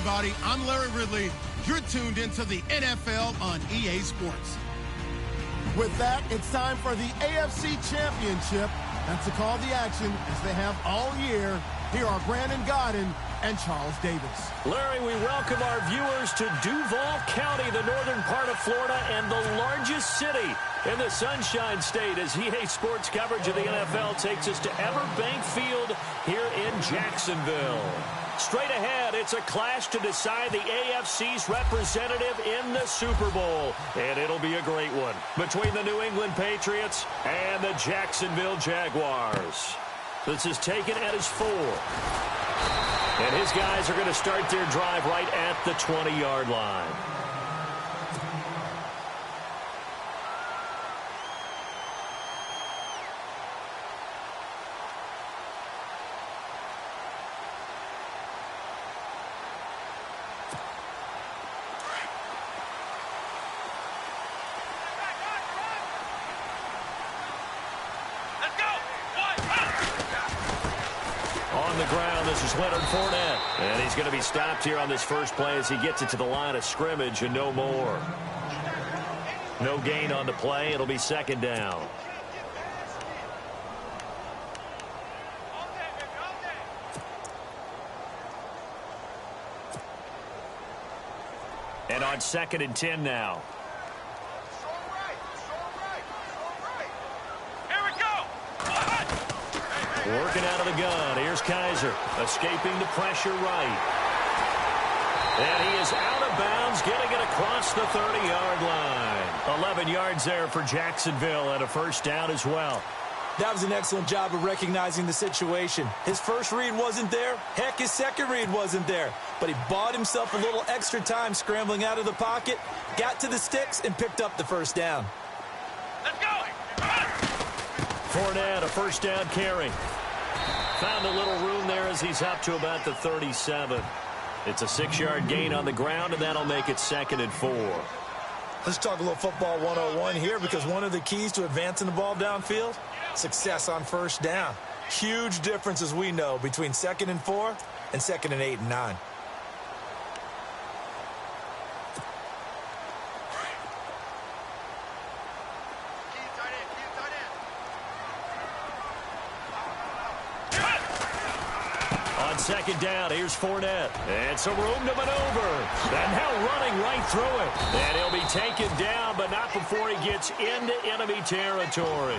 everybody. I'm Larry Ridley. You're tuned into the NFL on EA Sports. With that, it's time for the AFC Championship. And to call the action, as they have all year, here are Brandon Godden and Charles Davis. Larry, we welcome our viewers to Duval County, the northern part of Florida, and the largest city in the Sunshine State, as EA Sports coverage of the NFL takes us to Everbank Field here in Jacksonville. Straight ahead, it's a clash to decide the AFC's representative in the Super Bowl. And it'll be a great one between the New England Patriots and the Jacksonville Jaguars. This is taken at his 4. And his guys are going to start their drive right at the 20-yard line. On the ground, this is Leonard Fournette. And he's going to be stopped here on this first play as he gets it to the line of scrimmage and no more. No gain on the play. It'll be second down. And on 2nd and 10 now. Working out of the gun. Here's Kaiser. Escaping the pressure right. And he is out of bounds, getting it across the 30-yard line. 11 yards there for Jacksonville and a first down as well. That was an excellent job of recognizing the situation. His first read wasn't there. Heck, his second read wasn't there. But he bought himself a little extra time scrambling out of the pocket, got to the sticks, and picked up the first down. Let's go! Fournette, a first down carry. Found a little room there as he's up to about the 37. It's a 6-yard gain on the ground, and that'll make it 2nd and 4. Let's talk a little football 101 here, because one of the keys to advancing the ball downfield, success on first down. Huge difference, as we know, between 2nd and 4 and 2nd and 8 and 9. Second down, here's Fournette. And some room to maneuver. And now running right through it. And he'll be taken down, but not before he gets into enemy territory.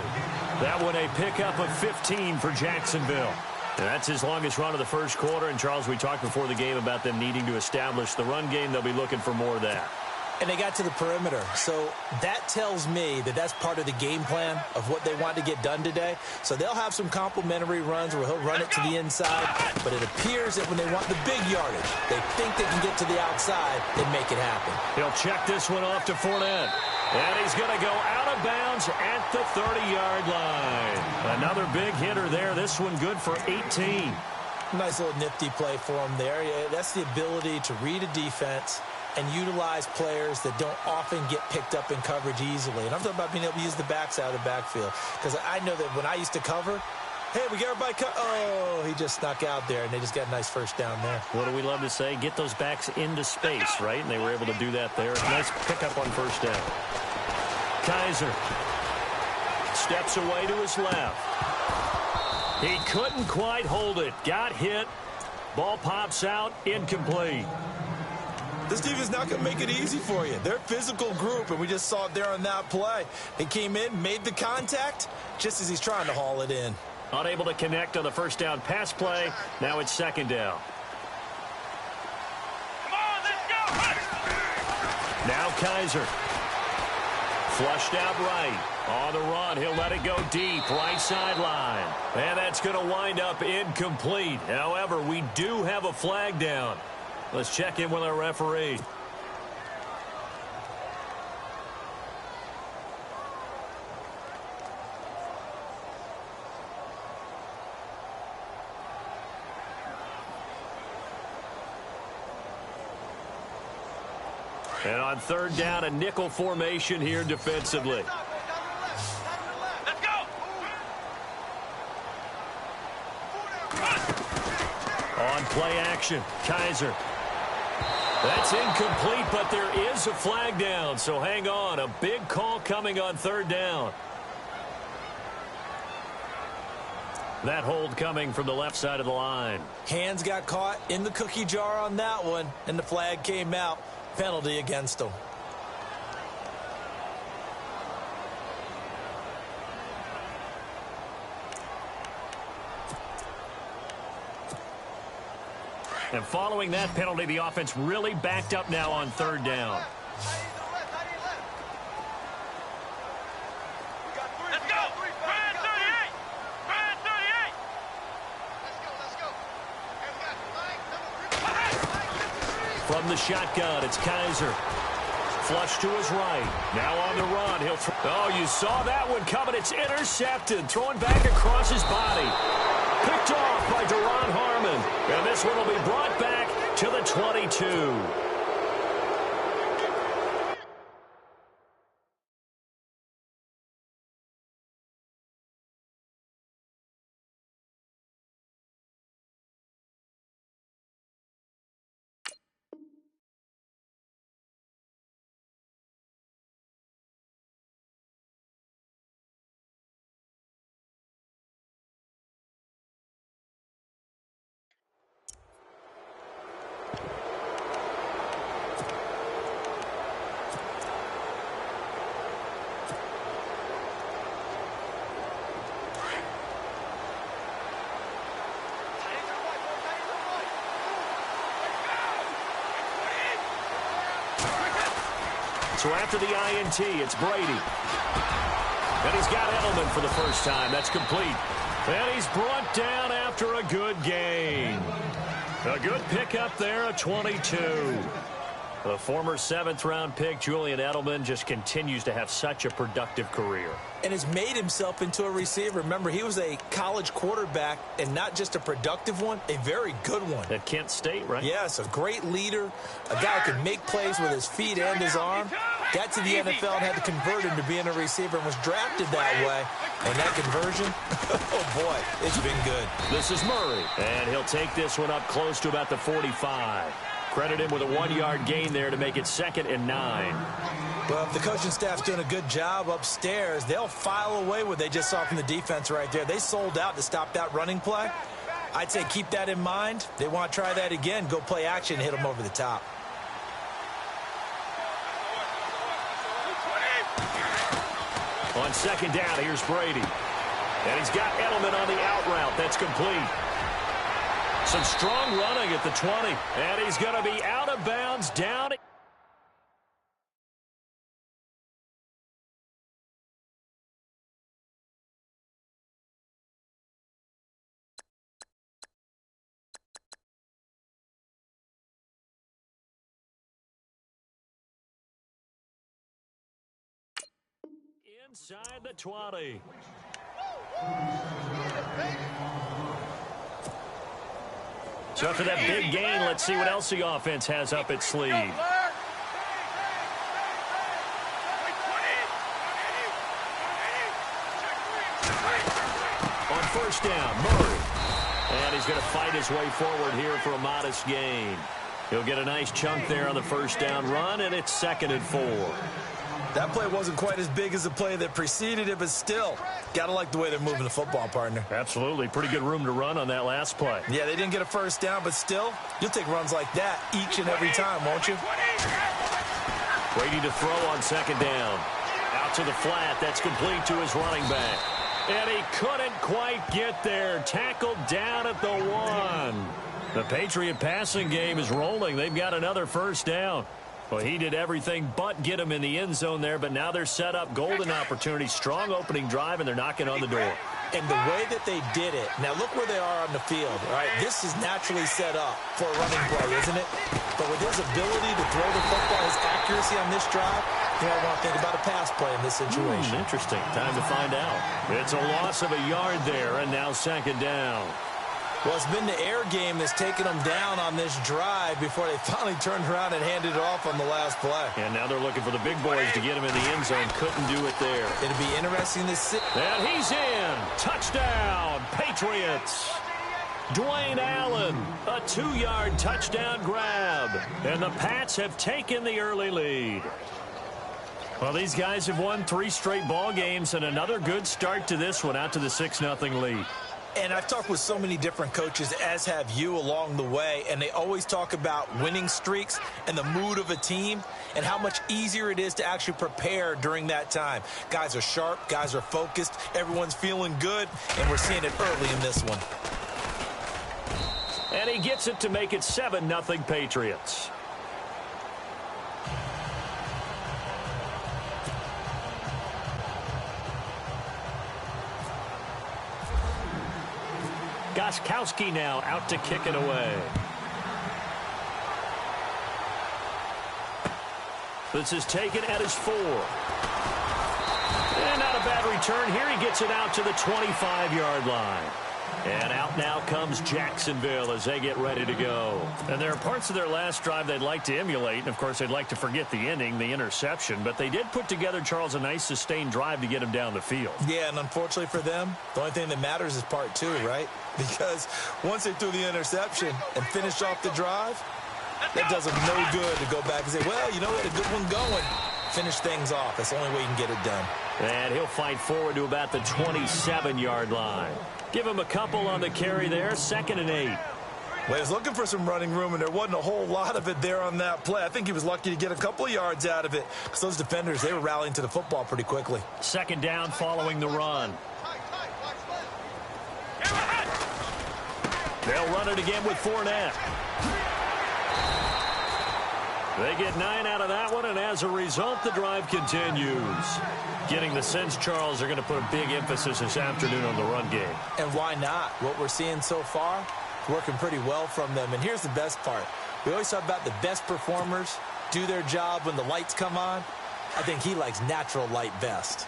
That one a pickup of 15 for Jacksonville. And that's his longest run of the first quarter. And, Charles, we talked before the game about them needing to establish the run game. They'll be looking for more of that. And they got to the perimeter. So that tells me that that's part of the game plan of what they want to get done today. So they'll have some complimentary runs where he'll run it to the inside. But it appears that when they want the big yardage, they think they can get to the outside and make it happen. He'll check this one off to Fournette. And he's going to go out of bounds at the 30-yard line. Another big hitter there. This one good for 18. Nice little nifty play for him there. Yeah, that's the ability to read a defense and utilize players that don't often get picked up in coverage easily. And I'm talking about being able to use the backs out of the backfield. Because I know that when I used to cover, hey, we got everybody oh, he just snuck out there, and they just got a nice first down there. What do we love to say? Get those backs into space, right? And they were able to do that there. Nice pickup on first down. Kaiser steps away to his left. He couldn't quite hold it. Got hit. Ball pops out. Incomplete. This defense is not going to make it easy for you. They're a physical group, and we just saw it there on that play. He came in, made the contact, just as he's trying to haul it in. Unable to connect on the first down pass play. Now it's second down. Come on, let's go! Now Kaiser. Flushed out right. On the run, he'll let it go deep, right sideline. And that's going to wind up incomplete. However, we do have a flag down. Let's check in with our referee. And on third down, a nickel formation here defensively. Let's go! On play action, Kaiser. That's incomplete, but there is a flag down, so hang on. A big call coming on third down. That hold coming from the left side of the line. Hands got caught in the cookie jar on that one, and the flag came out. Penalty against him. And following that penalty, the offense really backed up now on third down. Let's go! Brand 38! Brand 38! From the shotgun, it's Kaiser. Flush to his right. Now on the run. He'll throw. Oh, you saw that one coming. It's intercepted. Throwing back across his body. Picked off by Deron Harmon. And this one will be brought back to the 22. So after the INT, it's Brady. And he's got Edelman for the first time. That's complete. And he's brought down after a good gain. A good pickup there, a 22. The former 7th-round pick, Julian Edelman, just continues to have such a productive career. And has made himself into a receiver. Remember, he was a college quarterback, and not just a productive one, a very good one. At Kent State, right? Yes, a great leader, a guy who could make plays with his feet and his arm. Got to the NFL and had to convert him to being a receiver and was drafted that way. And that conversion, oh boy, it's been good. This is Murray, and he'll take this one up close to about the 45. Credit him with a 1-yard gain there to make it 2nd and 9. Well, if the coaching staff's doing a good job upstairs, they'll file away what they just saw from the defense right there. They sold out to stop that running play. I'd say keep that in mind. They want to try that again, go play action, hit them over the top. On 2nd down, here's Brady. And he's got Edelman on the out route. That's complete. Some strong running at the 20. And he's going to be out of bounds down. Inside the 20. So after that big gain, let's see what else the offense has up its sleeve. On 1st down, Murray. And he's going to fight his way forward here for a modest gain. He'll get a nice chunk there on the 1st down run, and it's 2nd and 4. That play wasn't quite as big as the play that preceded it, but still, got to like the way they're moving the football, partner. Absolutely. Pretty good room to run on that last play. Yeah, they didn't get a 1st down, but still, you'll take runs like that each and every time, won't you? Brady to throw on 2nd down. Out to the flat. That's complete to his running back. And he couldn't quite get there. Tackled down at the 1. The Patriot passing game is rolling. They've got another 1st down. Well, he did everything but get him in the end zone there, but now they're set up. Golden opportunity, strong opening drive, and they're knocking on the door. And the way that they did it, now look where they are on the field, all right? This is naturally set up for a running play, isn't it? But with his ability to throw the football, his accuracy on this drive, you might want to think about a pass play in this situation. Interesting. Time to find out. It's a loss of a yard there, and now 2nd down. Well, it's been the air game that's taken them down on this drive before they finally turned around and handed it off on the last play. And now they're looking for the big boys to get him in the end zone. Couldn't do it there. It'll be interesting to see. And he's in. Touchdown, Patriots. Dwayne Allen, a 2-yard touchdown grab. And the Pats have taken the early lead. Well, these guys have won 3 straight ball games and another good start to this one out to the 6-0 lead. And I've talked with so many different coaches, as have you, along the way, and they always talk about winning streaks and the mood of a team and how much easier it is to actually prepare during that time. Guys are sharp, guys are focused, everyone's feeling good, and we're seeing it early in this one. And he gets it to make it 7-0 Patriots. Gostkowski now out to kick it away. This is taken at his 4. And not a bad return here. He gets it out to the 25-yard line. And out now comes Jacksonville as they get ready to go. And there are parts of their last drive they'd like to emulate. And, of course, they'd like to forget the ending, the interception. But they did put together, Charles, a nice sustained drive to get him down the field. Yeah, and unfortunately for them, the only thing that matters is part 2, right? Because once they threw the interception and finished off the drive, that does them no good to go back and say, well, you know, we had a good one going. Finish things off. That's the only way you can get it done. And he'll fight forward to about the 27-yard line. Give him a couple on the carry there. 2nd and 8. Well, he was looking for some running room, and there wasn't a whole lot of it there on that play. I think he was lucky to get a couple of yards out of it because those defenders, they were rallying to the football pretty quickly. 2nd down following the run. They'll run it again with Fournette. They get 9 out of that one, and as a result, the drive continues. Getting the sense, Charles, they're going to put a big emphasis this afternoon on the run game. And why not? What we're seeing so far is working pretty well from them. And here's the best part. We always talk about the best performers do their job when the lights come on. I think he likes natural light best.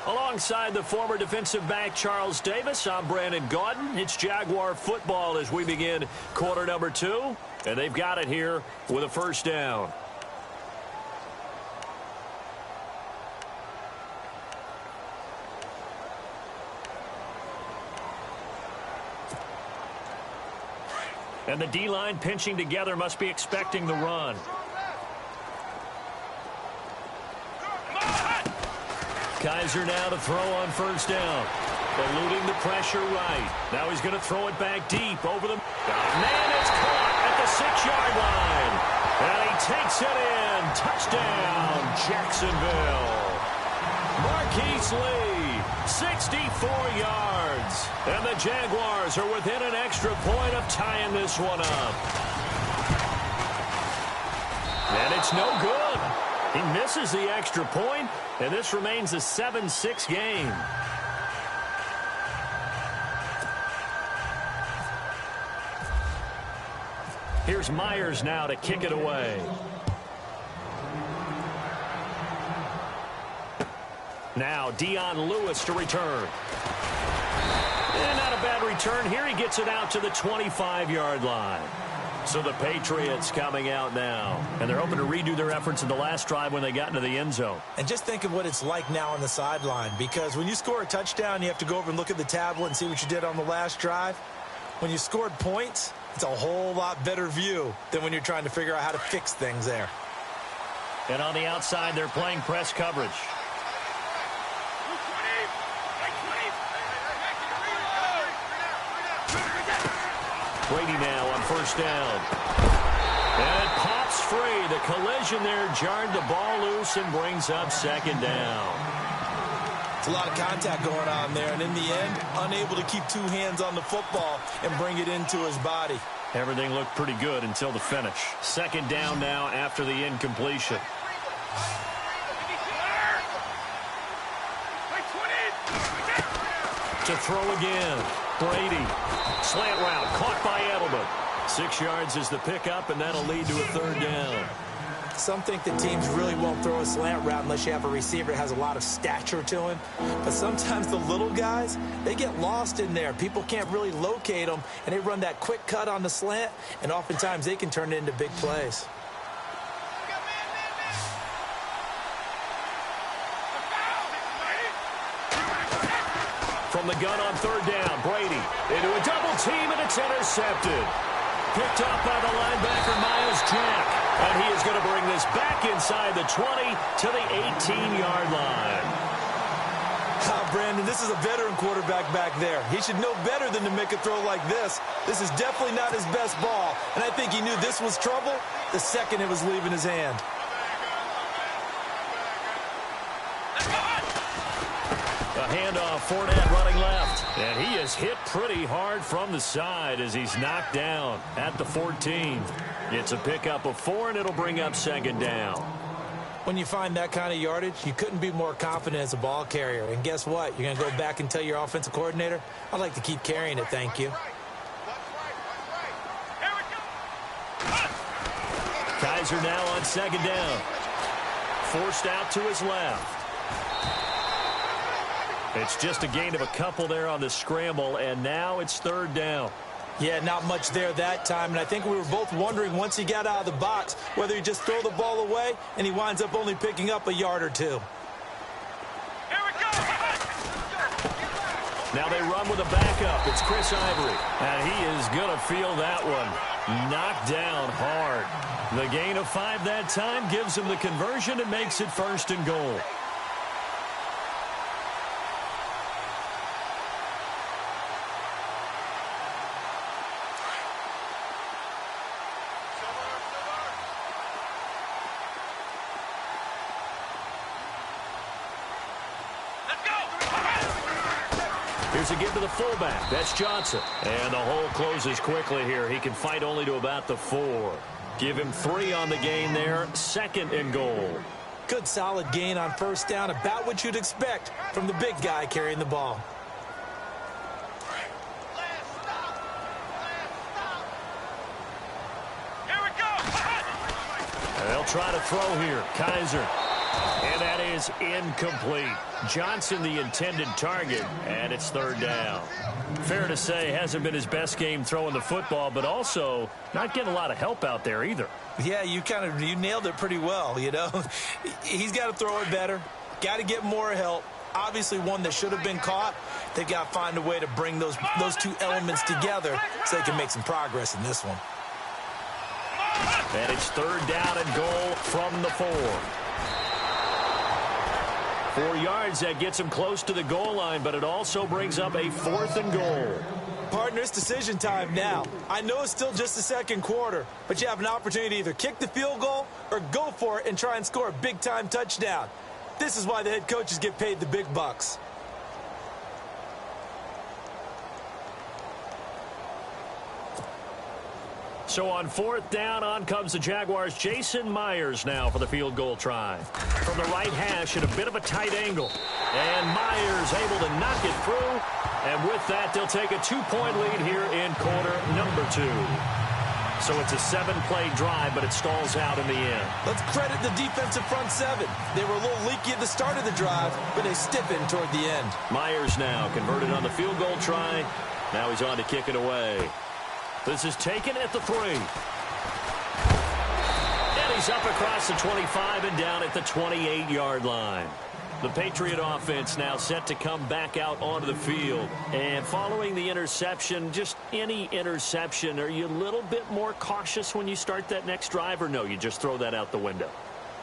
Alongside the former defensive back Charles Davis, I'm Brandon Gaudin. It's Jaguar football as we begin quarter number 2. And they've got it here with a 1st down. And the D-line pinching together must be expecting the run. Kaiser now to throw on 1st down. Eluding the pressure right. Now he's going to throw it back deep over the... Man, it's caught at the 6-yard line. And he takes it in. Touchdown, Jacksonville. Marquise Lee, 64 yards. And the Jaguars are within an extra point of tying this one up. And it's no good. He misses the extra point, and this remains a 7-6 game. Here's Myers now to kick it away. Now Dion Lewis to return. And not a bad return here. He gets it out to the 25-yard line. So the Patriots coming out now. And they're hoping to redo their efforts in the last drive when they got into the end zone. And just think of what it's like now on the sideline. Because when you score a touchdown, you have to go over and look at the tablet and see what you did on the last drive. When you scored points, it's a whole lot better view than when you're trying to figure out how to fix things there. And on the outside, they're playing press coverage. Brady now on 1st down. And it pops free. The collision there jarred the ball loose and brings up 2nd down. It's a lot of contact going on there, and in the end, unable to keep 2 hands on the football and bring it into his body. Everything looked pretty good until the finish. 2nd down now after the incompletion. To throw again. Brady. Slant route caught by Edelman. 6 yards is the pickup, and that'll lead to a 3rd down. Some think that teams really won't throw a slant route unless you have a receiver that has a lot of stature to him. But sometimes the little guys, they get lost in there. People can't really locate them, and they run that quick cut on the slant, and oftentimes they can turn it into big plays. From the gun on third down, Brady into a double team, and it's intercepted. Picked up by the linebacker, Miles Jack. And he is going to bring this back inside the 20 to the 18-yard line. Brandon, this is a veteran quarterback back there. He should know better than to make a throw like this. This is definitely not his best ball. And I think he knew this was trouble the second it was leaving his hand. A handoff, Fournette running left. And he is hit pretty hard from the side as he's knocked down at the 14. It's a pickup of 4, and it'll bring up second down. When you find that kind of yardage, you couldn't be more confident as a ball carrier. And guess what? You're going to go back and tell your offensive coordinator, I'd like to keep carrying it, thank you. Kaiser now on second down. Forced out to his left. It's just a gain of a couple there on the scramble, and now it's third down. Yeah, not much there that time, and I think we were both wondering once he got out of the box whether he'd just throw the ball away, and he winds up only picking up a yard or two. Here we go. Now they run with a backup. It's Chris Ivory, and he is going to feel that one. Knocked down hard. The gain of 5 that time gives him the conversion and makes it first and goal. Here's a give to the fullback. That's Johnson. And the hole closes quickly here. He can fight only to about the 4. Give him 3 on the gain there. Second and goal. Good solid gain on first down. About what you'd expect from the big guy carrying the ball. Here we go. They'll try to throw here. Kaiser. And that is incomplete. Johnson the intended target, and it's third down. Fair to say, hasn't been his best game throwing the football, but also not getting a lot of help out there either. Yeah, you nailed it pretty well, you know. He's got to throw it better. Got to get more help. Obviously one that should have been caught. They got to find a way to bring those two elements together so they can make some progress in this one. And it's third down and goal from the 4. 4 yards, that gets him close to the goal line, but it also brings up a 4th and goal. Partner, it's decision time now. I know it's still just the second quarter, but you have an opportunity to either kick the field goal or go for it and try and score a big-time touchdown. This is why the head coaches get paid the big bucks. So on 4th down, on comes the Jaguars' Jason Myers now for the field goal try. From the right hash at a bit of a tight angle. And Myers able to knock it through. And with that, they'll take a 2-point lead here in quarter number 2. So it's a 7-play drive, but it stalls out in the end. Let's credit the defensive front 7. They were a little leaky at the start of the drive, but they stiffened toward the end. Myers now converted on the field goal try. Now he's on to kick it away. This is taken at the 3. And he's up across the 25 and down at the 28-yard line. The Patriot offense now set to come back out onto the field. And following the interception, just any interception, are you a little bit more cautious when you start that next drive, or no, you just throw that out the window?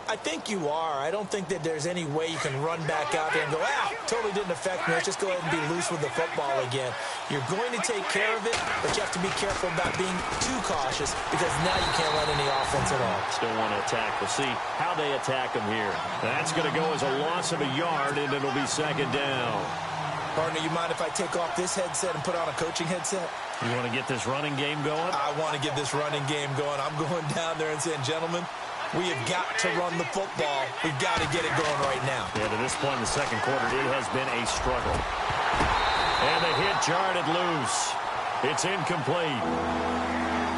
I think you are. I don't think that there's any way you can run back out there and go, totally didn't affect me. Let's just go ahead and be loose with the football again. You're going to take care of it, but you have to be careful about being too cautious because now you can't run any offense at all. Still want to attack. We'll see how they attack him here. That's going to go as a loss of a yard, and it'll be second down. Partner, you mind if I take off this headset and put on a coaching headset? You want to get this running game going? I want to get this running game going. I'm going down there and saying, gentlemen, we have got to run the football. We've got to get it going right now. Yeah, to this point in the second quarter, it has been a struggle. And the hit jarred it loose. It's incomplete.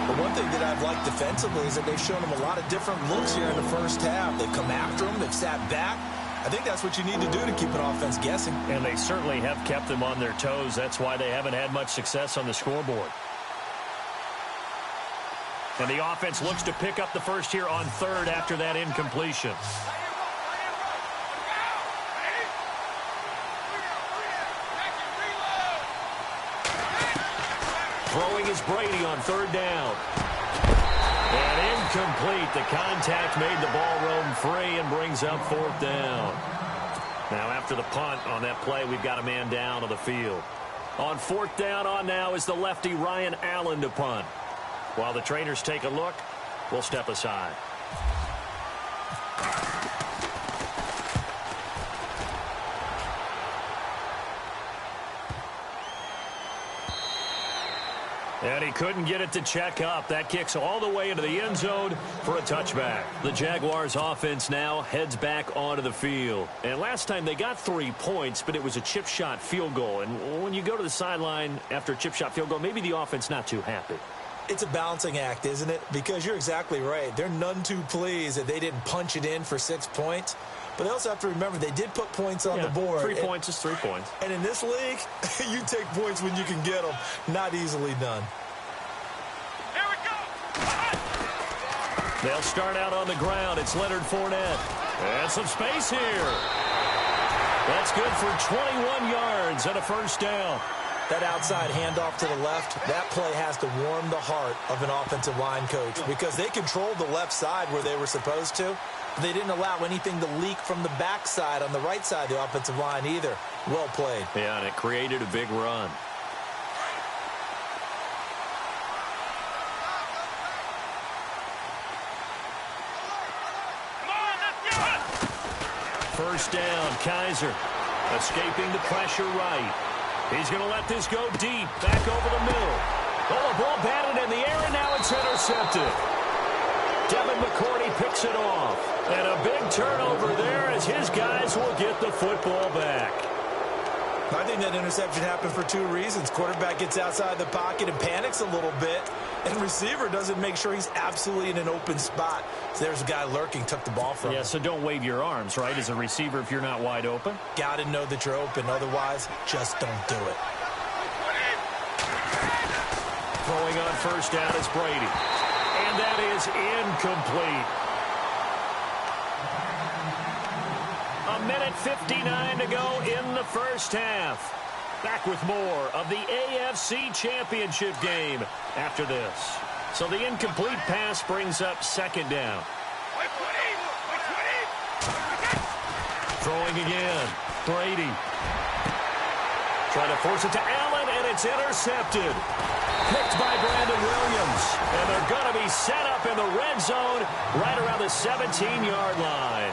The one thing that I've liked defensively is that they've shown them a lot of different looks here in the first half. They've come after them. They've sat back. I think that's what you need to do to keep an offense guessing. And they certainly have kept them on their toes. That's why they haven't had much success on the scoreboard. And the offense looks to pick up the first here on 3rd after that incompletion. Throwing is Brady on third down. And incomplete. The contact made the ball roam free and brings up fourth down. Now after the punt on that play, we've got a man down on the field. On fourth down on now is the lefty Ryan Allen to punt. While the trainers take a look, we'll step aside. And he couldn't get it to check up. That kicks all the way into the end zone for a touchback. The Jaguars offense now heads back onto the field. And last time they got 3 points, but it was a chip shot field goal. And when you go to the sideline after a chip shot field goal, maybe the offense not too happy. It's a balancing act, isn't it? Because you're exactly right. They're none too pleased that they didn't punch it in for 6 points. But they also have to remember they did put points on the board. 3 points is 3 points. And in this league, you take points when you can get them. Not easily done. Here we go. They'll start out on the ground. It's Leonard Fournette. And some space here. That's good for 21 yards and a first down. That outside handoff to the left, that play has to warm the heart of an offensive line coach because they controlled the left side where they were supposed to. They didn't allow anything to leak from the backside on the right side of the offensive line either. Well played. Yeah, and it created a big run. Come on, let's do it. First down, Kaiser. Escaping the pressure right. He's going to let this go deep. Back over the middle. Oh, a ball batted in the air, and now it's intercepted. Devin McCourty picks it off. And a big turnover there as his guys will get the football back. I think that interception happened for 2 reasons. Quarterback gets outside the pocket and panics a little bit. And receiver doesn't make sure he's absolutely in an open spot. So there's a guy lurking, took the ball from him. Yeah, so don't wave your arms, right, as a receiver if you're not wide open. Got to know that you're open. Otherwise, just don't do it. Throwing on first down is Brady. And that is incomplete. A minute 59 to go in the first half. Back with more of the AFC Championship game after this. So the incomplete pass brings up second down. Throwing again. Brady. Trying to force it to Allen, and it's intercepted. Picked by Brandon Williams. And they're going to be set up in the red zone right around the 17-yard line.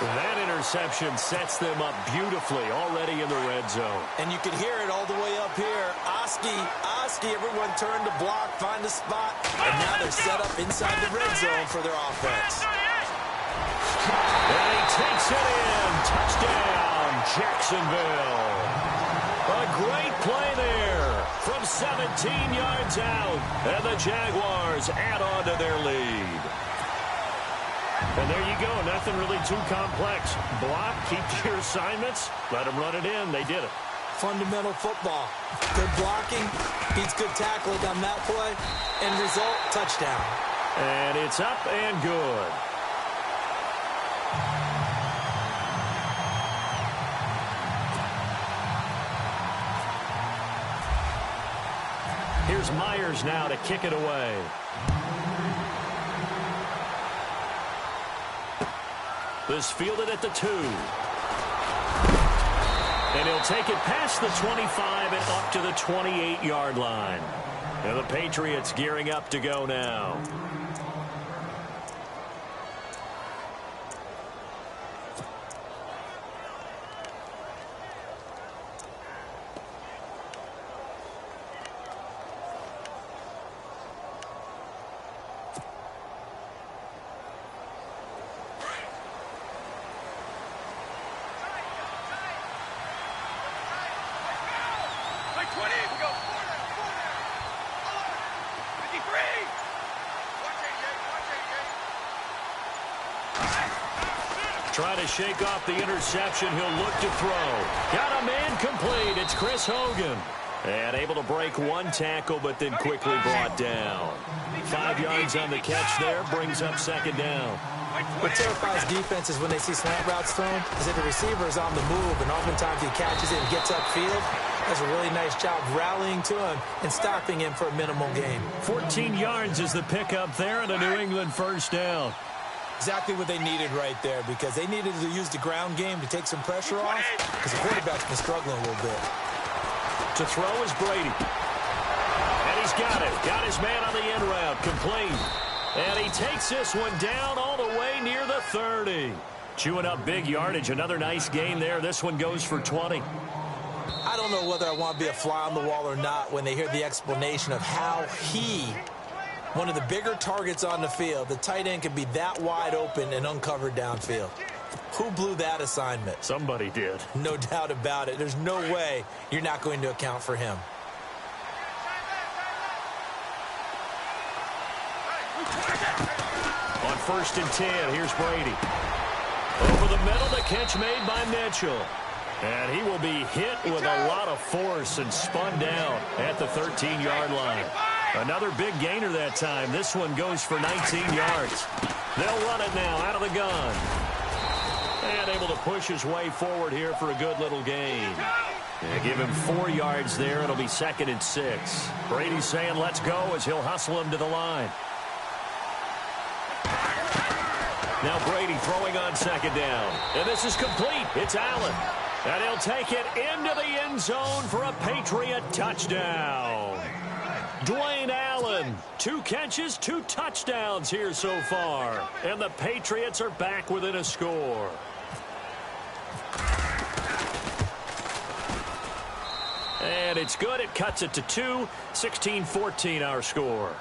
That interception sets them up beautifully already in the red zone. And you can hear it all the way up here. Oski, everyone turned to block, find a spot. And now they're set up inside the red zone for their offense. And he takes it in. Touchdown, Jacksonville. A great play there from 17 yards out. And the Jaguars add on to their lead. And there you go. Nothing really too complex. Block, keep to your assignments, let them run it in. They did it. Fundamental football. Good blocking, beats good tackling on that play, and result, touchdown. And it's up and good. Here's Myers now to kick it away. This fielded at the 2. And he'll take it past the 25 and up to the 28-yard line. And the Patriots gearing up to go now. Trying to shake off the interception. He'll look to throw. Got a man complete. It's Chris Hogan. And able to break one tackle, but then quickly brought down. 5 yards on the catch there. Brings up second down. What terrifies defenses when they see slant routes thrown is that the receiver is on the move, and oftentimes he catches it and gets upfield. Does a really nice job rallying to him and stopping him for a minimal gain. 14 yards is the pickup there and a New England first down. Exactly what they needed right there, because they needed to use the ground game to take some pressure off, because the quarterback's been struggling a little bit. To throw is Brady. And he's got it. Got his man on the end route. Complete. And he takes this one down all the way near the 30. Chewing up big yardage. Another nice gain there. This one goes for 20. I don't know whether I want to be a fly on the wall or not when they hear the explanation of how he, one of the bigger targets on the field, the tight end can be that wide open and uncovered downfield. Who blew that assignment? Somebody did. No doubt about it. There's no way you're not going to account for him. On 1st and 10, here's Brady. Over the middle, the catch made by Mitchell. And he will be hit with a lot of force and spun down at the 13-yard line. Another big gainer that time. This one goes for 19 yards. They'll run it now out of the gun. And able to push his way forward here for a good little gain. And give him 4 yards there. It'll be 2nd and 6. Brady's saying let's go as he'll hustle him to the line. Now Brady throwing on 2nd down. And this is complete. It's Allen. And he'll take it into the end zone for a Patriot touchdown. Dwayne Allen, 2 catches, 2 touchdowns here so far. And the Patriots are back within a score. And it's good. It cuts it to 2. 16-14 our score.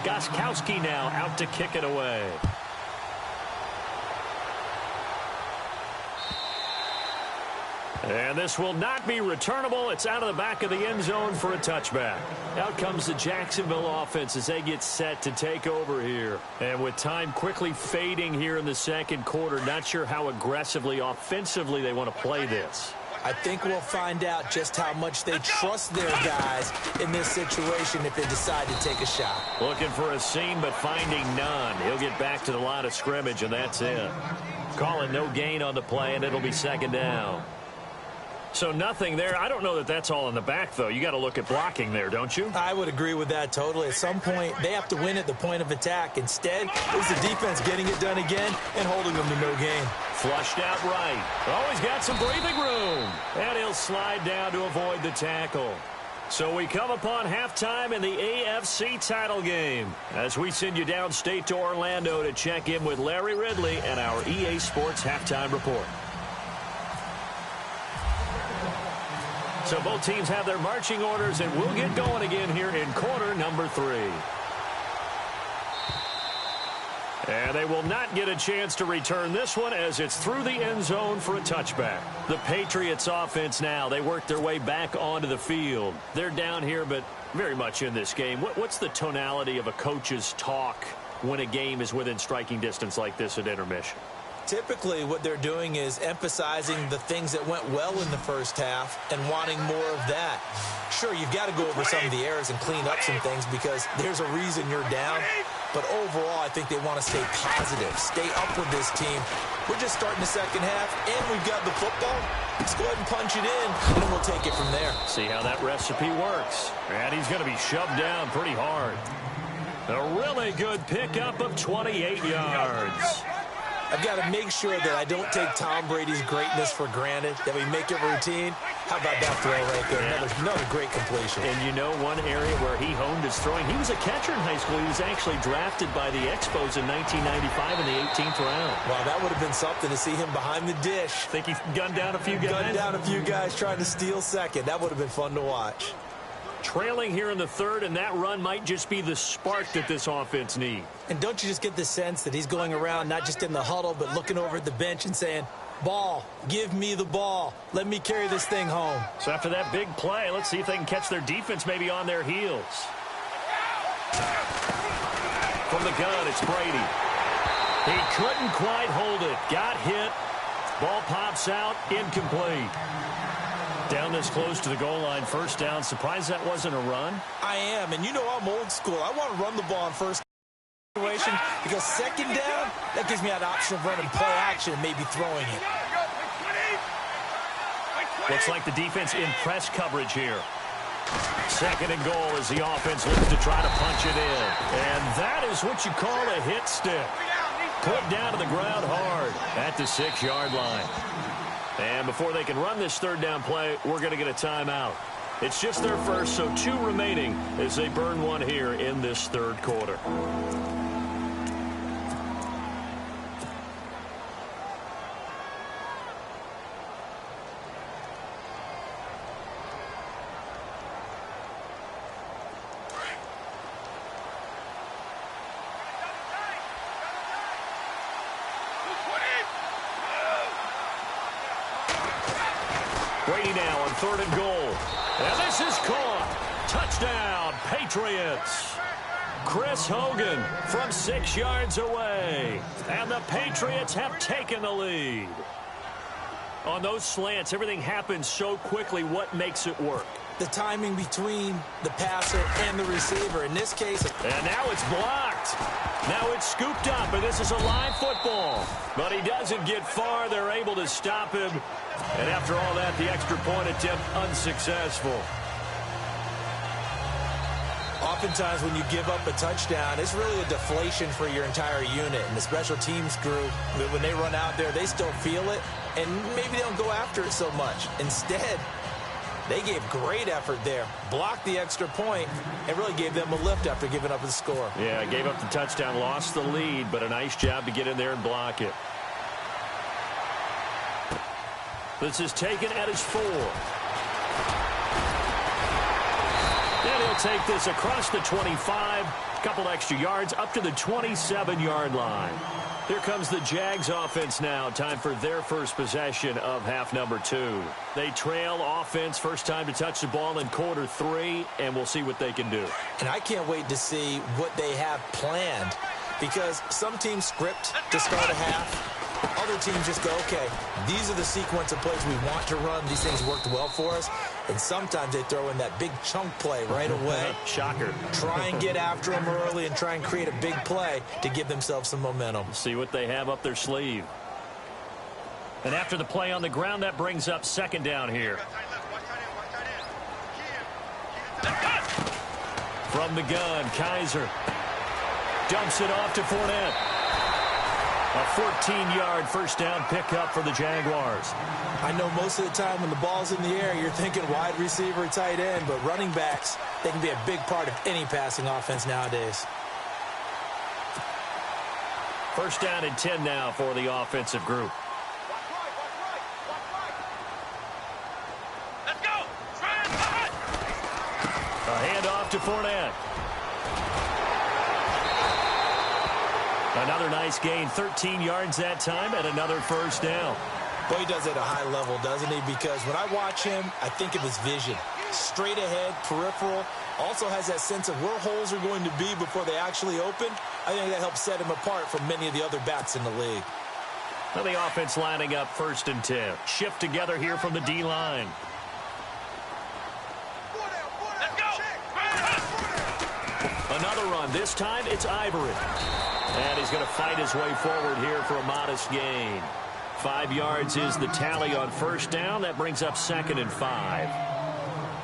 Goskowski now out to kick it away. And this will not be returnable. It's out of the back of the end zone for a touchback. Out comes the Jacksonville offense as they get set to take over here. And with time quickly fading here in the second quarter, not sure how aggressively, offensively they want to play this. I think we'll find out just how much they trust their guys in this situation if they decide to take a shot. Looking for a seam, but finding none. He'll get back to the line of scrimmage, and that's it. Calling no gain on the play, and it'll be 2nd down. So nothing there. I don't know that that's all in the back, though. You got to look at blocking there, don't you? I would agree with that totally. At some point, they have to win at the point of attack. Instead, it's the defense getting it done again and holding them to no gain. Flushed out right. Oh, he's got some breathing room. And he'll slide down to avoid the tackle. So we come upon halftime in the AFC title game as we send you downstate to Orlando to check in with Larry Ridley and our EA Sports halftime report. So both teams have their marching orders, and we'll get going again here in quarter number 3. And they will not get a chance to return this one as it's through the end zone for a touchback. The Patriots offense now, they work their way back onto the field. They're down here, but very much in this game. What's the tonality of a coach's talk when a game is within striking distance like this at intermission? Typically, what they're doing is emphasizing the things that went well in the first half and wanting more of that. Sure, you've got to go over some of the errors and clean up some things because there's a reason you're down. But overall, I think they want to stay positive, stay up with this team. We're just starting the second half, and we've got the football. Let's go ahead and punch it in, and then we'll take it from there. See how that recipe works. And he's going to be shoved down pretty hard. A really good pickup of 28 yards. I've got to make sure that I don't take Tom Brady's greatness for granted, that we make it routine. How about that throw right there? Another great completion. And you know one area where he honed his throwing? He was a catcher in high school. He was actually drafted by the Expos in 1995 in the 18th round. Wow, that would have been something to see him behind the dish. Think he gunned down a few guys? Gunned down a few guys trying to steal second. That would have been fun to watch. Trailing here in the third, and that run might just be the spark that this offense needs. And don't you just get the sense that he's going around not just in the huddle, but looking over at the bench and saying, ball, give me the ball. Let me carry this thing home. So after that big play, let's see if they can catch their defense maybe on their heels. From the gun, it's Brady. He couldn't quite hold it. Got hit. Ball pops out. Incomplete. Down this close to the goal line. First down. Surprised that wasn't a run? I am. And you know I'm old school. I want to run the ball on first situation because second down, that gives me an option of running play action and maybe throwing it. Looks like the defense in press coverage here. Second and goal as the offense looks to try to punch it in. And that is what you call a hit stick. Put down to the ground hard at the 6-yard line. And before they can run this third down play, we're going to get a timeout. It's just their first, so 2 remaining as they burn one here in this third quarter. Brady now on third and goal. And this is caught. Touchdown, Patriots. Chris Hogan from 6 yards away. And the Patriots have taken the lead. On those slants, everything happens so quickly. What makes it work? The timing between the passer and the receiver. In this case. And now it's blocked. Now it's scooped up, and this is a live football. But he doesn't get far. They're able to stop him. And after all that, the extra point attempt unsuccessful. Oftentimes when you give up a touchdown, it's really a deflation for your entire unit. And the special teams crew, when they run out there, they still feel it. And maybe they don't go after it so much. Instead, they gave great effort there, blocked the extra point, and really gave them a lift after giving up the score. Yeah, gave up the touchdown, lost the lead, but a nice job to get in there and block it. This is taken at his 4. And he'll take this across the 25, a couple extra yards, up to the 27-yard line. Here comes the Jags offense now. Time for their first possession of half number 2. They trail offense, first time to touch the ball in quarter 3, and we'll see what they can do. And I can't wait to see what they have planned, because some teams script to start a half. Other teams just go, okay, these are the sequence of plays we want to run. These things worked well for us. And sometimes they throw in that big chunk play right away. Shocker. Try and get after them early and try and create a big play to give themselves some momentum. See what they have up their sleeve. And after the play on the ground, that brings up second down here. From the gun, Kaiser dumps it off to Fournette. A 14-yard first down pickup for the Jaguars. I know most of the time when the ball's in the air, you're thinking wide receiver, tight end, but running backs, they can be a big part of any passing offense nowadays. First down and 10 now for the offensive group. Let's go. A handoff to Fournette. Another nice gain, 13 yards that time, and another first down. Boy, he does it at a high level, doesn't he? Because when I watch him, I think of his vision. Straight ahead, peripheral, also has that sense of where holes are going to be before they actually open. I think that helps set him apart from many of the other backs in the league. Well, the offense lining up first and 10. Shift together here from the D-line. Let's go. Another run. This time it's Ivory. And he's going to fight his way forward here for a modest gain. 5 yards is the tally on first down. That brings up second and 5.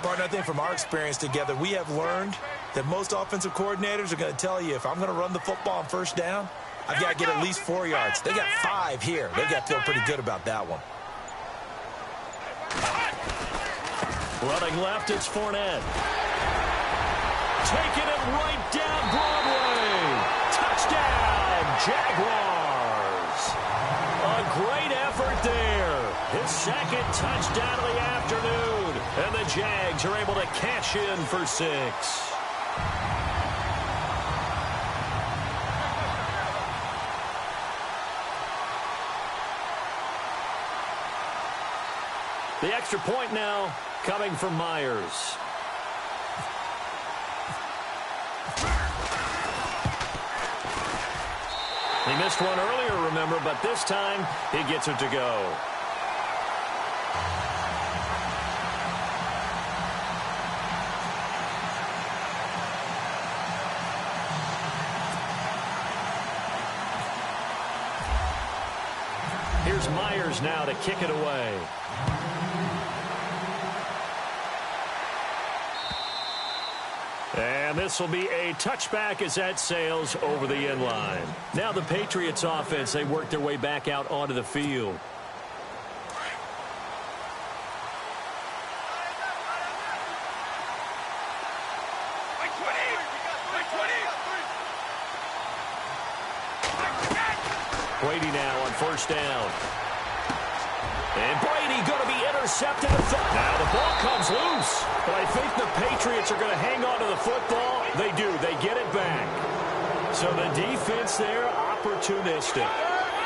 Partner, I think from our experience together, we have learned that most offensive coordinators are going to tell you, if I'm going to run the football on first down, I've got to get at least 4 yards. They got 5 here. They've got to feel pretty good about that one. Running left, it's Fournette. Taking it right down Broadway. Touchdown, Jaguars. A great effort there. His second touchdown of the afternoon. And the Jags are able to cash in for 6. The extra point now coming from Myers. He missed one earlier, remember, but this time he gets it to go. Here's Myers now to kick it away. And this will be a touchback as that sails over the end line. Now the Patriots offense, they work their way back out onto the field. Brady now on first down. And Brady going to be intercepted. Now the ball comes loose. But I think the Patriots are going to hang on to the football. They do. They get it back. So the defense there, opportunistic.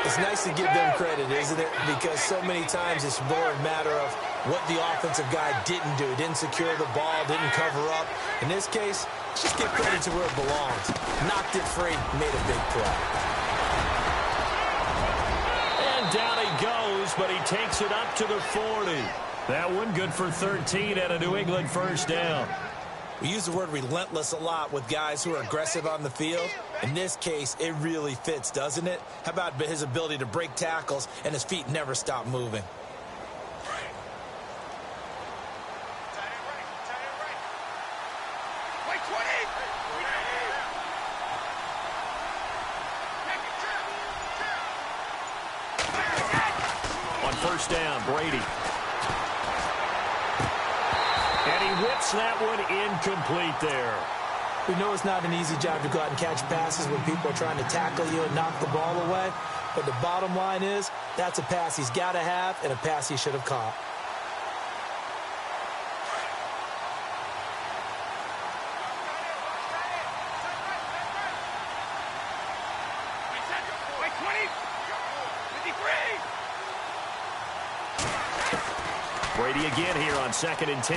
It's nice to give them credit, isn't it? Because so many times it's more a matter of what the offensive guy didn't do. Didn't secure the ball, didn't cover up. In this case, just give credit to where it belongs. Knocked it free, made a big play. Down he goes, but he takes it up to the 40. That one good for 13 and a New England first down. We use the word relentless a lot with guys who are aggressive on the field. In this case, it really fits, doesn't it? How about his ability to break tackles and his feet never stop moving? First down, Brady. And he whips that one incomplete there. We know it's not an easy job to go out and catch passes when people are trying to tackle you and knock the ball away. But the bottom line is, that's a pass he's got to have and a pass he should have caught. Brady again here on 2nd and 10.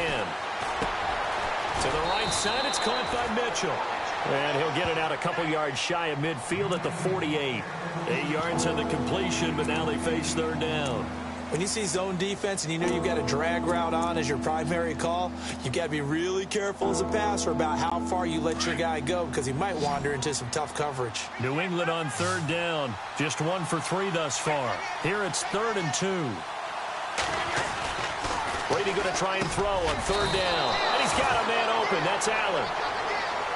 To the right side, it's caught by Mitchell. And he'll get it out a couple yards shy of midfield at the 48. 8 yards on the completion, but now they face third down. When you see zone defense and you know you've got a drag route on as your primary call, you've got to be really careful as a passer about how far you let your guy go because he might wander into some tough coverage. New England on third down. Just 1 for 3 thus far. Here it's 3rd and 2. Brady going to try and throw on third down. And he's got a man open. That's Allen.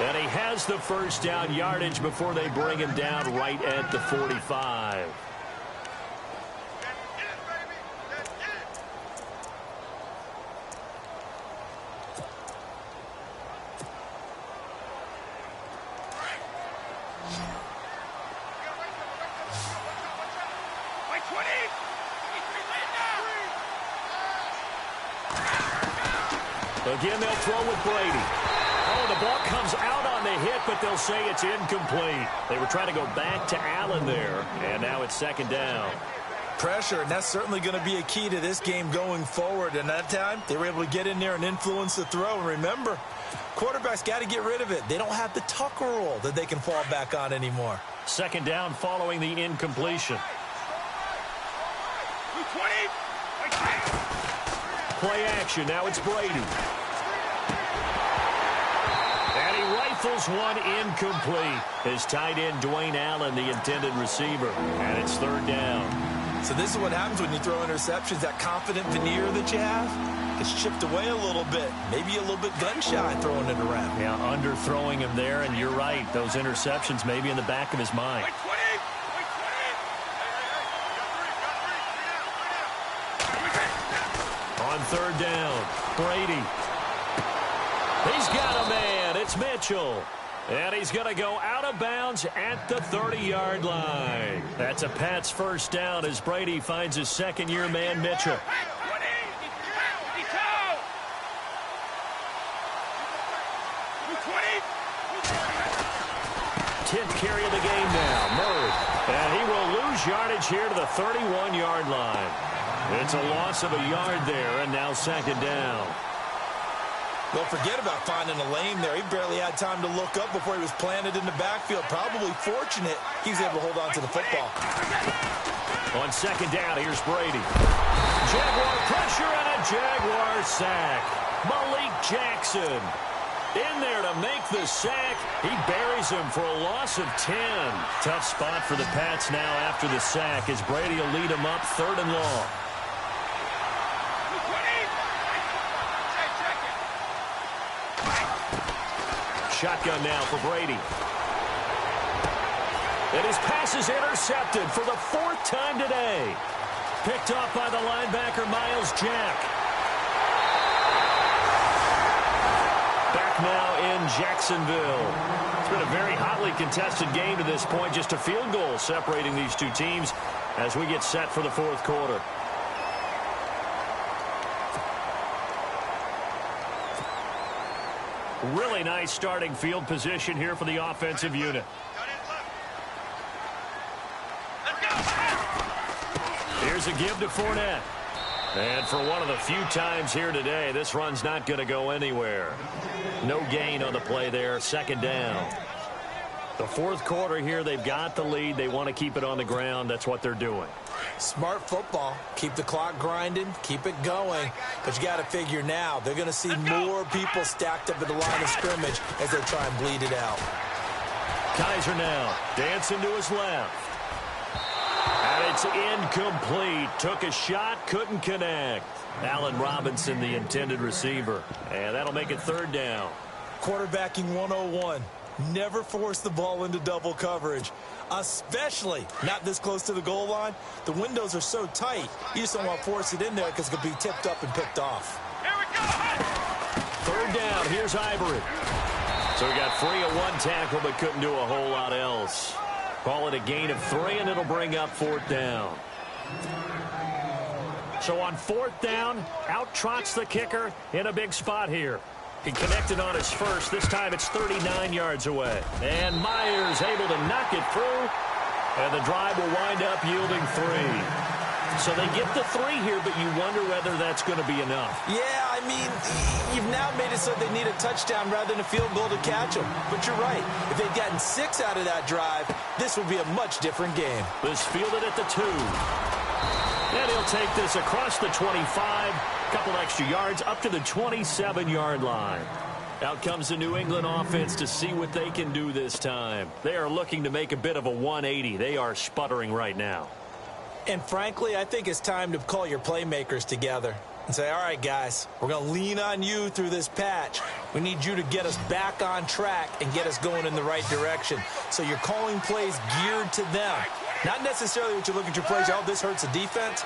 And he has the first down yardage before they bring him down right at the 45. Again, they'll throw with Brady. Oh, the ball comes out on the hit, but they'll say it's incomplete. They were trying to go back to Allen there, and now it's 2nd down. Pressure, and that's certainly going to be a key to this game going forward. And that time, they were able to get in there and influence the throw. And remember, quarterbacks got to get rid of it. They don't have the Tucker rule that they can fall back on anymore. 2nd down following the incompletion. Play action. Now it's Brady. And he rifles one incomplete. His tight end, Dwayne Allen, the intended receiver. And it's 3rd down. So this is what happens when you throw interceptions. That confident veneer that you have gets chipped away a little bit. Maybe a little bit gun-shy throwing it around. Yeah, underthrowing him there, and you're right. Those interceptions may be in the back of his mind. On 3rd down, Brady. He's got a man. It's Mitchell. And he's going to go out of bounds at the 30-yard line. That's a Pats first down as Brady finds his second-year man, Mitchell. 10th carry of the game now, Murray. And he will lose yardage here to the 31-yard line. It's a loss of a yard there, and now 2nd down. Well, forget about finding a lane there. He barely had time to look up before he was planted in the backfield. Probably fortunate he was able to hold on to the football. On second down, here's Brady. Jaguar pressure and a Jaguar sack. Malik Jackson in there to make the sack. He buries him for a loss of 10. Tough spot for the Pats now after the sack as Brady will lead him up 3rd and long. Shotgun now for Brady. And his pass is intercepted for the 4th time today. Picked off by the linebacker, Miles Jack. Back now in Jacksonville. It's been a very hotly contested game to this point. Just a field goal separating these two teams as we get set for the 4th quarter. Really nice starting field position here for the offensive unit. Here's a give to Fournette. And for one of the few times here today, this run's not going to go anywhere. No gain on the play there. 2nd down. The 4th quarter here, they've got the lead. They want to keep it on the ground. That's what they're doing. Smart football. Keep the clock grinding. Keep it going. But you got to figure now, they're going to see more people stacked up at the line of scrimmage as they try and bleed it out. Kaiser now dancing to his left. And it's incomplete. Took a shot, couldn't connect. Allen Robinson, the intended receiver. And that'll make it 3rd down. Quarterbacking 101. Never force the ball into double coverage, especially not this close to the goal line. The windows are so tight, you just don't want to force it in there because it could be tipped up and picked off. Here we go. 3rd down. Here's Ivory. So he got free of 1 tackle but couldn't do a whole lot else. Call it a gain of 3, and it'll bring up 4th down. So on 4th down, out trots the kicker in a big spot here. He connected on his first. This time it's 39 yards away. And Myers able to knock it through. And the drive will wind up yielding 3. So they get the 3 here, but you wonder whether that's going to be enough. Yeah, I mean, you've now made it so they need a touchdown rather than a field goal to catch them. But you're right. If they'd gotten 6 out of that drive, this would be a much different game. This fielded at the 2. And he'll take this across the 25. Couple extra yards up to the 27-yard line. Out comes the New England offense to see what they can do this time. They are looking to make a bit of a 180. They are sputtering right now. And frankly, I think it's time to call your playmakers together and say, all right, guys, we're going to lean on you through this patch. We need you to get us back on track and get us going in the right direction. So you're calling plays geared to them. Not necessarily what you look at your plays, oh, this hurts the defense.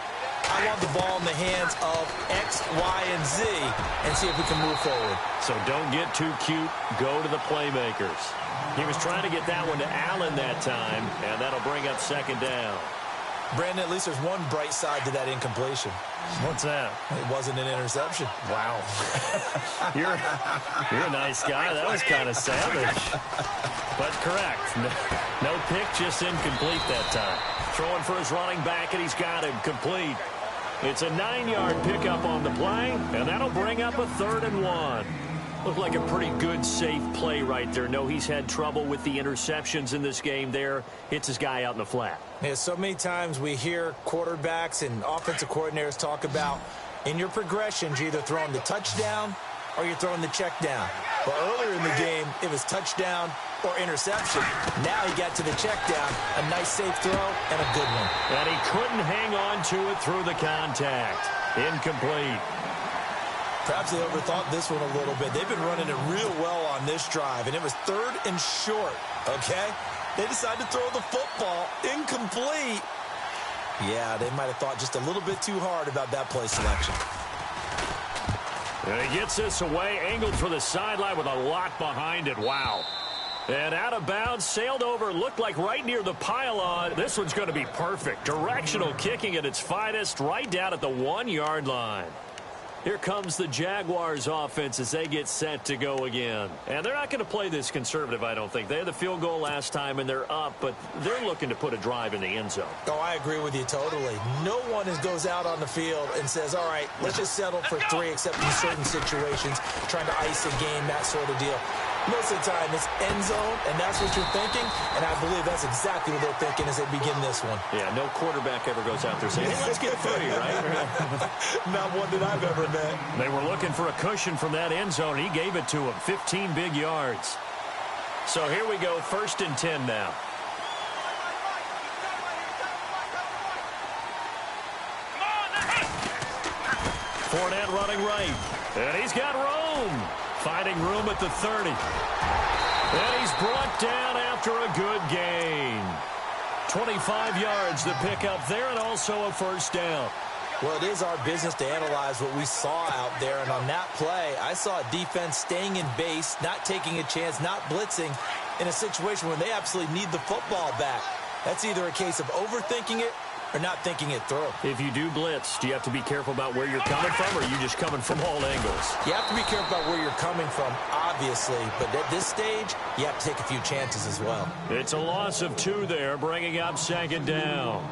I want the ball in the hands of X, Y, and Z and see if we can move forward. So don't get too cute. Go to the playmakers. He was trying to get that one to Allen that time, and that'll bring up 2nd down. Brandon, at least there's one bright side to that incompletion. What's that? It wasn't an interception. Wow. You're a nice guy. That was kind of savage. But correct. No pick, just incomplete that time. Throwing for his running back, and he's got him complete. It's a 9-yard pickup on the play, and that'll bring up a 3rd and 1. Looked like a pretty good, safe play right there. No, he's had trouble with the interceptions in this game there. Hits his guy out in the flat. Yeah, so many times we hear quarterbacks and offensive coordinators talk about in your progressions, you're either throwing the touchdown or you're throwing the check down. But earlier in the game, it was touchdown or interception. Now he got to the check down, a nice safe throw and a good one. And he couldn't hang on to it through the contact. Incomplete. Perhaps they overthought this one a little bit. They've been running it real well on this drive, and it was 3rd and short, okay? They decided to throw the football incomplete. Yeah, they might have thought just a little bit too hard about that play selection. And he gets this away, angled for the sideline with a lot behind it. Wow. And out of bounds, sailed over, looked like right near the pylon. This one's going to be perfect. Directional kicking at its finest, right down at the 1-yard line. Here comes the Jaguars offense as they get set to go again. And they're not going to play this conservative, I don't think. They had the field goal last time, and they're up, but they're looking to put a drive in the end zone. Oh, I agree with you totally. No one goes out on the field and says, all right, let's just settle for 3, except in certain situations, trying to ice a game, that sort of deal. Most of the time, it's end zone, and that's what you're thinking, and I believe that's exactly what they're thinking as they begin this one. Yeah, no quarterback ever goes out there saying, hey, let's get 30, right? Not one that I've ever met. They were looking for a cushion from that end zone. He gave it to him, 15 big yards. So here we go, 1st and 10 now. Fournette running right, and he's got room. Finding room at the 30. And he's brought down after a good gain. 25 yards to pick up there, and also a 1st down. Well, it is our business to analyze what we saw out there, and on that play, I saw a defense staying in base, not taking a chance, not blitzing in a situation where they absolutely need the football back. That's either a case of overthinking it or not thinking it through. If you do blitz, do you have to be careful about where you're coming from, or are you just coming from all angles? You have to be careful about where you're coming from, obviously, but at this stage, you have to take a few chances as well. It's a loss of 2 there, bringing up 2nd down.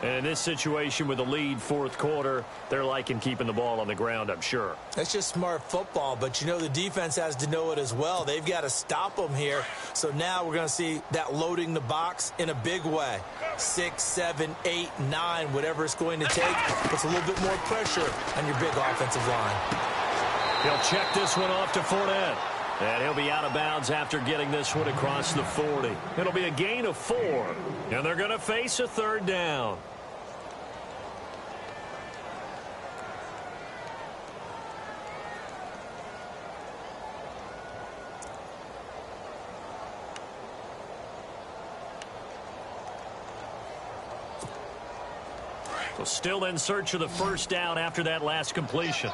And in this situation with the lead 4th quarter, they're liking keeping the ball on the ground, I'm sure. That's just smart football, but you know the defense has to know it as well. They've got to stop them here. So now we're going to see that loading the box in a big way. 6, 7, 8, 9, whatever it's going to take, puts a little bit more pressure on your big offensive line. He'll check this one off to Fournette. And he'll be out of bounds after getting this one across the 40. It'll be a gain of 4. And they're going to face a 3rd down. So still in search of the 1st down after that last completion.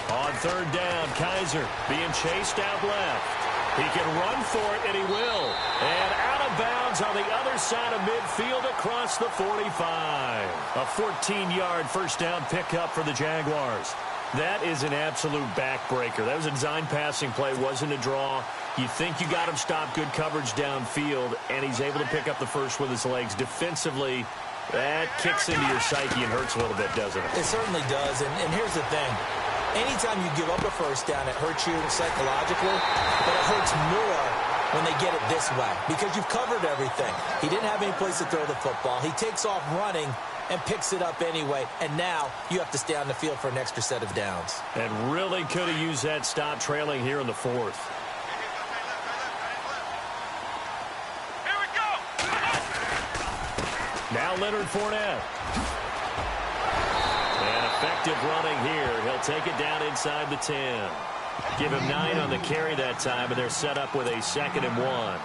On 3rd down, Kaiser being chased out left. He can run for it, and he will. And out of bounds on the other side of midfield across the 45. A 14-yard 1st down pickup for the Jaguars. That is an absolute backbreaker. That was a design passing play, wasn't a draw. You think you got him stopped, good coverage downfield, and he's able to pick up the first with his legs. Defensively, that kicks into your psyche and hurts a little bit, doesn't it? It certainly does, and here's the thing. Anytime you give up a 1st down, it hurts you psychologically, but it hurts more when they get it this way because you've covered everything. He didn't have any place to throw the football. He takes off running and picks it up anyway, and now you have to stay on the field for an extra set of downs. And really could have used that stop trailing here in the 4th. Here we go. Now Leonard Fournette. And effective running here. He'll take it down inside the 10. Give him 9 on the carry that time, and they're set up with a 2nd and 1.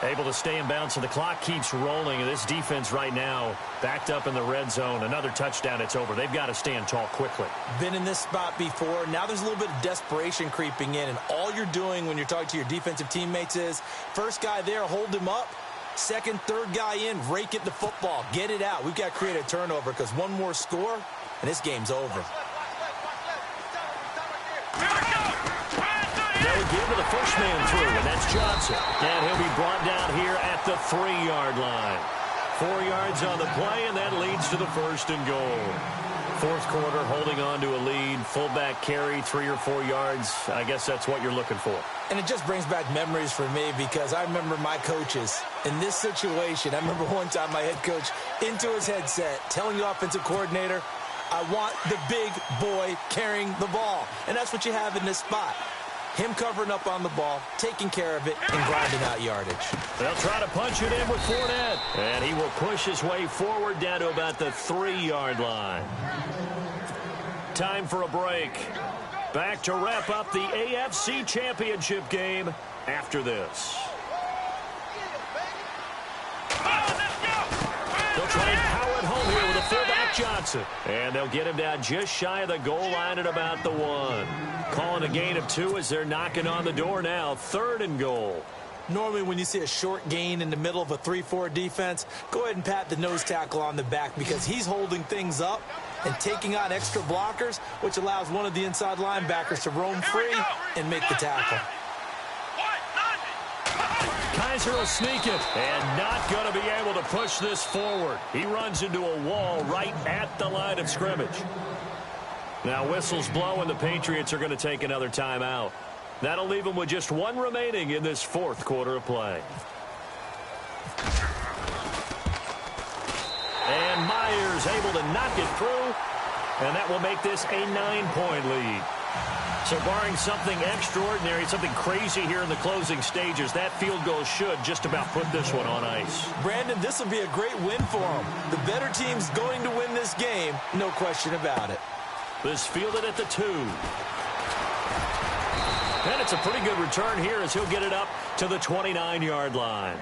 Able to stay in bounds, so the clock keeps rolling. And this defense right now backed up in the red zone. Another touchdown, it's over. They've got to stand tall quickly. Been in this spot before. Now there's a little bit of desperation creeping in, and all you're doing when you're talking to your defensive teammates is, first guy there, hold him up. Second, third guy in, rake it the football. Get it out. We've got to create a turnover because one more score, and this game's over. They'll give to the first man through, and that's Johnson. And he'll be brought down here at the 3-yard line. 4 yards on the play, and that leads to the 1st and goal. 4th quarter, holding on to a lead. Fullback carry, 3 or 4 yards. I guess that's what you're looking for. And it just brings back memories for me because I remember my coaches in this situation. I remember one time my head coach into his headset telling the offensive coordinator, I want the big boy carrying the ball. And that's what you have in this spot. Him covering up on the ball, taking care of it, and grinding out yardage. They'll try to punch it in with Fournette. And he will push his way forward down to about the 3-yard line. Time for a break. Back to wrap up the AFC Championship game after this. They'll try and power it home here with a fullback Johnson. And they'll get him down just shy of the goal line at about the 1. Calling a gain of 2 as they're knocking on the door now. 3rd and goal. Normally, when you see a short gain in the middle of a 3-4 defense, go ahead and pat the nose tackle on the back because he's holding things up and taking on extra blockers, which allows one of the inside linebackers to roam free and make the tackle. Kaiser will sneak it and not going to be able to push this forward. He runs into a wall right at the line of scrimmage. Now whistles blow and the Patriots are going to take another timeout. That'll leave them with just one remaining in this fourth quarter of play. And Myers able to knock it through, and that will make this a 9-point lead. So barring something extraordinary, something crazy here in the closing stages, that field goal should just about put this one on ice. Brandon, this will be a great win for them. The better team's going to win this game, no question about it. This fielded at the 2. And it's a pretty good return here as he'll get it up to the 29-yard line.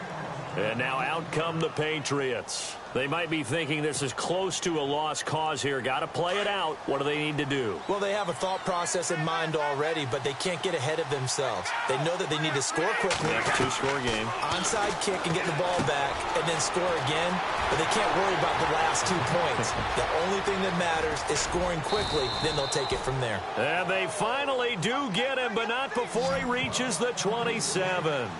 And now out come the Patriots. They might be thinking this is close to a lost cause here. Got to play it out. What do they need to do? Well, they have a thought process in mind already, but they can't get ahead of themselves. They know that they need to score quickly. Yeah, 2-score game. Onside kick and get the ball back and then score again, but they can't worry about the last 2 points. The only thing that matters is scoring quickly, then they'll take it from there. And they finally do get him, but not before he reaches the 27.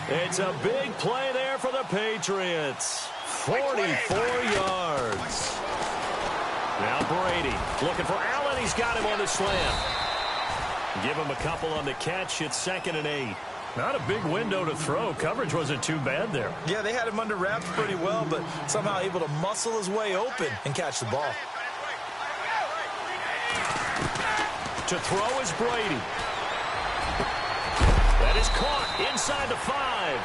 It's a big play there for the Patriots. 44 yards. Now Brady looking for Allen. He's got him on the slant. Give him a couple on the catch. It's 2nd and 8. Not a big window to throw. Coverage wasn't too bad there. Yeah, they had him under wraps pretty well, but somehow able to muscle his way open and catch the ball. To throw is Brady. That is caught inside the 5.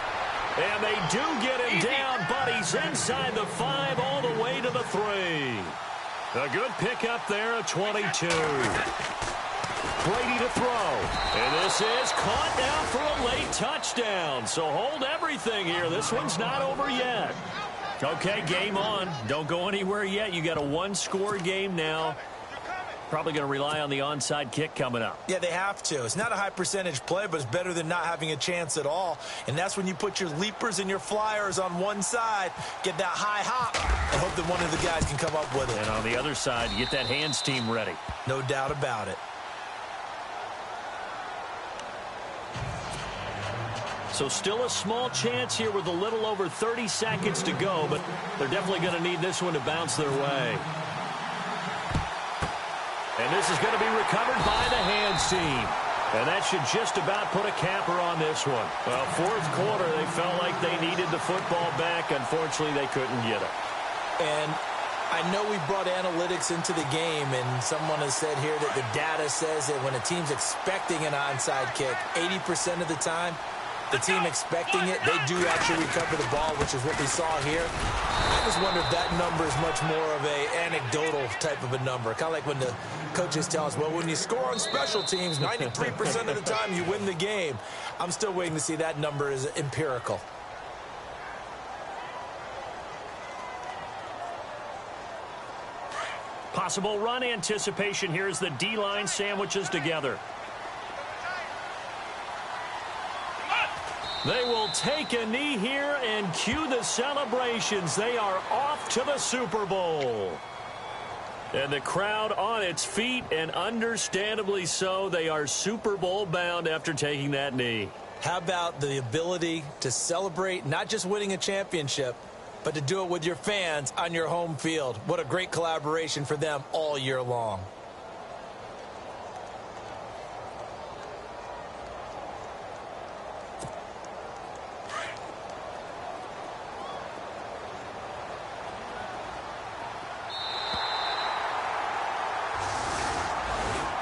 And they do get him down, but he's inside the 5 all the way to the 3. A good pickup there at 22. Brady to throw. And this is caught now for a late touchdown. So hold everything here. This one's not over yet. Okay, game on. Don't go anywhere yet. You got a 1-score game now. Probably going to rely on the onside kick coming up. Yeah, they have to. It's not a high percentage play, but it's better than not having a chance at all. And that's when you put your leapers and your flyers on one side, get that high hop, and hope that one of the guys can come up with it. And on the other side, you get that hands team ready. No doubt about it. So still a small chance here with a little over 30 seconds to go, but they're definitely going to need this one to bounce their way. And this is going to be recovered by the hands team. And that should just about put a capper on this one. Well, fourth quarter, they felt like they needed the football back. Unfortunately, they couldn't get it. And I know we brought analytics into the game, and someone has said here that the data says that when a team's expecting an onside kick, 80% of the time, the team expecting it, they do actually recover the ball, which is what we saw here. I just wonder if that number is much more of a anecdotal type of a number. Kind of like when the coaches tell us, well, when you score on special teams, 93% of the time you win the game. I'm still waiting to see that number is empirical. Possible run anticipation here as the D-line sandwiches together. They will take a knee here and cue the celebrations. They are off to the Super Bowl. And the crowd on its feet, and understandably so. They are Super Bowl bound after taking that knee. How about the ability to celebrate not just winning a championship, but to do it with your fans on your home field? What a great collaboration for them all year long.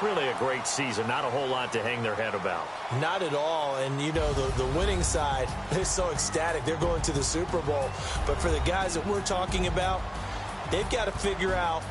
Really a great season. Not a whole lot to hang their head about. Not at all. And, you know, the winning side, they're so ecstatic. They're going to the Super Bowl. But for the guys that we're talking about, they've got to figure out